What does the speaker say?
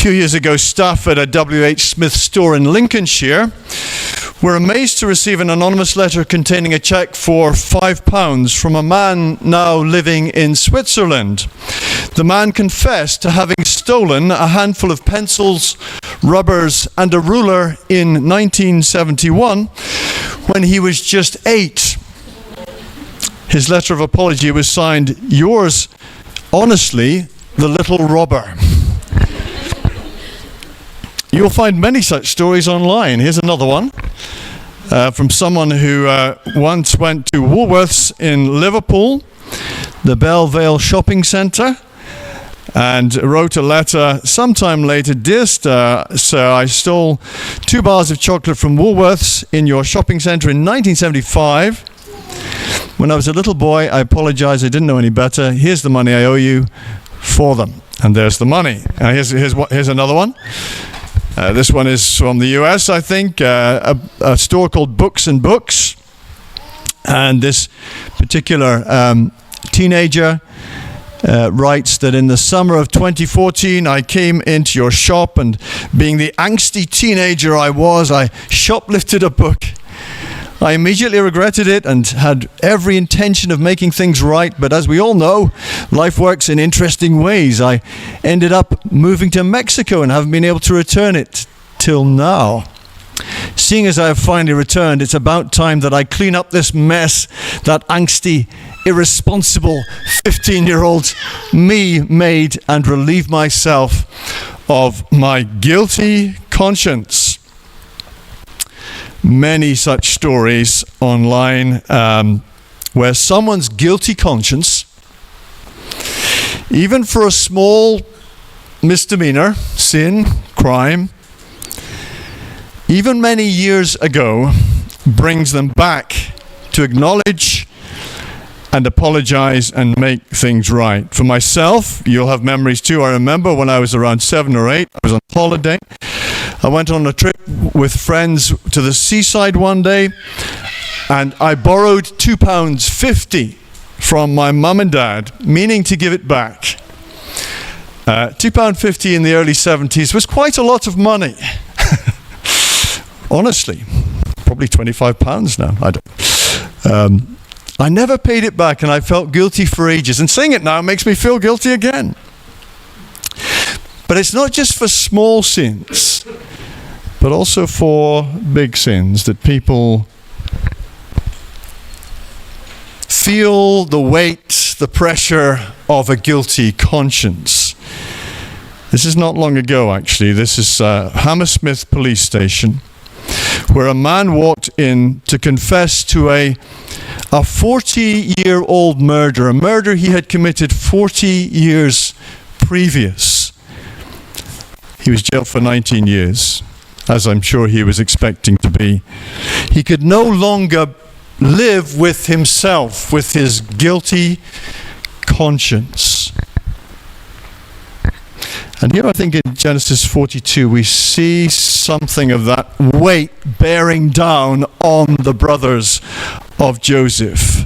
few years ago, staff at a W.H. Smith store in Lincolnshire were amazed to receive an anonymous letter containing a cheque for £5 from a man now living in Switzerland. The man confessed to having stolen a handful of pencils, rubbers, and a ruler in 1971 when he was just 8. His letter of apology was signed, "Yours, honestly, the little robber." You'll find many such stories online. Here's another one from someone who once went to Woolworths in Liverpool, the Belle Vale shopping centre, and wrote a letter sometime later. "Dear Sir, I stole 2 bars of chocolate from Woolworths in your shopping centre in 1975. When I was a little boy, I apologise, I didn't know any better. Here's the money I owe you for them." And there's the money. Here's another one. This one is from the US, I think, a store called Books and Books. And this particular teenager writes that in the summer of 2014, I came into your shop, and being the angsty teenager I was, I shoplifted a book. I immediately regretted it and had every intention of making things right, but as we all know, life works in interesting ways. I ended up moving to Mexico and haven't been able to return it till now. Seeing as I have finally returned, it's about time that I clean up this mess that angsty, irresponsible 15-year-old me made and relieve myself of my guilty conscience. Many such stories online where someone's guilty conscience, even for a small misdemeanor, sin, crime, even many years ago, brings them back to acknowledge and apologize and make things right. For myself, you'll have memories too. I remember when I was around 7 or 8, I was on holiday. I went on a trip with friends to the seaside one day, and I borrowed £2.50 from my mum and dad, meaning to give it back. £2.50 in the early 70s was quite a lot of money. Honestly, probably £25 now. I don't. I never paid it back, and I felt guilty for ages. And saying it now makes me feel guilty again. But it's not just for small sins, but also for big sins that people feel the weight, the pressure of a guilty conscience. This is not long ago, actually. This is Hammersmith police station, where a man walked in to confess to a 40-year-old murder, a murder he had committed 40 years previous. He was jailed for 19 years, as I'm sure he was expecting to be. He could no longer live with himself, with his guilty conscience. And here I think in Genesis 42 we see something of that weight bearing down on the brothers of Joseph.